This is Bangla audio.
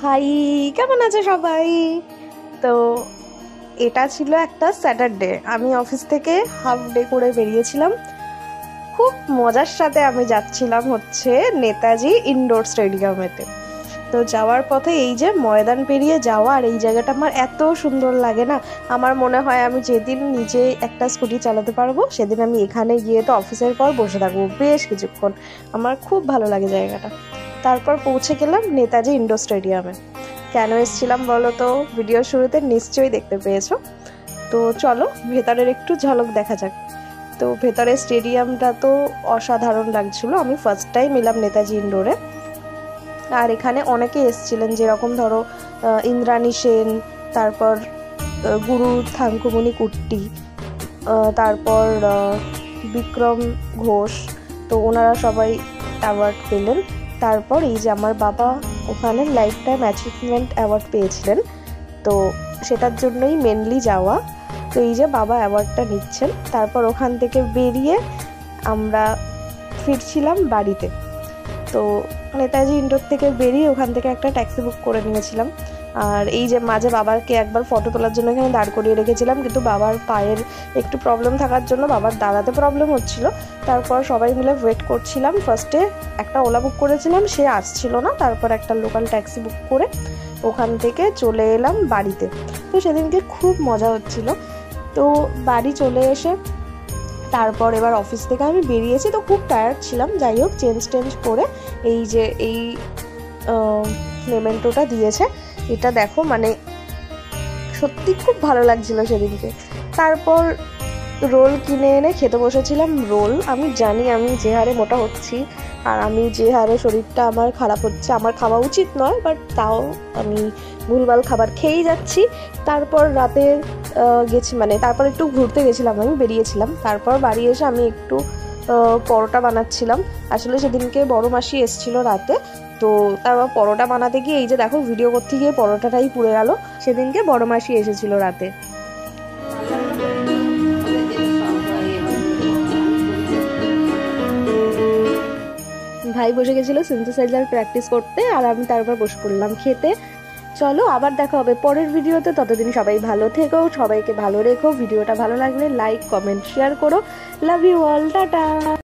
হাই, কেমন আছে সবাই? তো এটা ছিল একটা স্যাটারডে, আমি অফিস থেকে হাফ ডে করে বেরিয়েছিলাম। খুব মজার সাথে আমি যাচ্ছিলাম হচ্ছে নেতাজি ইনডোর স্টেডিয়ামেতে। তো যাওয়ার পথে এই যে ময়দান পেরিয়ে যাওয়া, আর এই জায়গাটা আমার এত সুন্দর লাগে না। আমার মনে হয় আমি যেদিন নিজে একটা স্কুটি চালাতে পারবো সেদিন আমি এখানে গিয়ে তো অফিসের পর বসে থাকবো বেশ কিছুক্ষণ। আমার খুব ভালো লাগে জায়গাটা। তারপর পৌঁছে গেলাম নেতাজি ইনডোর স্টেডিয়ামে। কেন এসেছিলাম বলো তো? ভিডিও শুরুতে নিশ্চয়ই দেখতে পেয়েছো। তো চলো ভেতরের একটু ঝলক দেখা যাক। তো ভেতরের স্টেডিয়ামটা তো অসাধারণ লাগছিল। আমি ফার্স্ট টাইম এলাম নেতাজি ইনডোরে। আর এখানে অনেকে এসেছিলেন, যেরকম ধরো ইন্দ্রাণী সেন, তারপর গুরু থাঙ্কুমণি কুট্টি, তারপর বিক্রম ঘোষ। তো ওনারা সবাই অ্যাওয়ার্ড পেলেন। তারপর এই যে আমার বাবা ওখানে লাইফ টাইম অ্যাচিভমেন্ট অ্যাওয়ার্ড পেয়েছিলেন, তো সেটার জন্যই মেনলি যাওয়া। তো এই যে বাবা অ্যাওয়ার্ডটা নিচ্ছেন। তারপর ওখান থেকে বেরিয়ে আমরা ফিরছিলাম বাড়িতে। তো নেতাজি ইনডোর থেকে বেরিয়ে ওখান থেকে একটা ট্যাক্সি বুক করে নিয়েছিলাম। আর এই যে মাঝে বাবাকে একবার ফটো তোলার জন্য এখানে দাঁড় করিয়ে রেখেছিলাম, কিন্তু বাবার পায়ের একটু প্রবলেম থাকার জন্য বাবার দাঁড়াতে প্রবলেম হচ্ছিল। তারপর সবাই মিলে ওয়েট করছিলাম। ফার্স্টে একটা ওলা বুক করেছিলাম, সে আসছিল না। তারপর একটা লোকাল ট্যাক্সি বুক করে ওখান থেকে চলে এলাম বাড়িতে। তো সেদিনকে খুব মজা হচ্ছিল। তো বাড়ি চলে এসে তারপর এবার অফিস থেকে আমি বেরিয়েছি, তো খুব টায়ার্ড ছিলাম। যাই হোক, চেঞ্জ করে এই যে এই মেমেন্টোটা দিয়েছে, এটা দেখো, মানে সত্যি খুব ভালো লাগছিল সেদিনকে। তারপর রোল কিনে এনে খেতে বসেছিলাম। রোল, আমি জানি আমি যে হারে মোটা হচ্ছি আর আমি যে হারে শরীরটা আমার খারাপ হচ্ছে, আমার খাওয়া উচিত নয়, বাট তাও আমি ভুলভাল খাবার খেয়েই যাচ্ছি। তারপর রাতে গেছি, মানে তারপর একটু ঘুরতে গেছিলাম, আমি বেরিয়েছিলাম। তারপর বাড়ি এসে আমি একটু পরোটা বানাচ্ছিলাম। আসলে সেদিনকে বড় মাসি এসেছিল রাতে, তো তারপর পরোটা বানাতে গিয়ে এই যে দেখো ভিডিও করতে গিয়ে পরোটাটাই পুড়ে গেল। সেদিনকে বড় মাসি এসেছিল রাতে। ভাই বসে গেছিল সিনথেসাইজার প্র্যাকটিস করতে, আর আমি তারপর বসে পড়লাম খেতে। চলো আবার দেখা হবে পরের ভিডিওতে। ততদিন সবাই ভালো থেকো, সবাইকে ভালো রেখো। ভিডিওটা ভালো লাগলে লাইক, কমেন্ট, শেয়ার করো। Love you all, tata.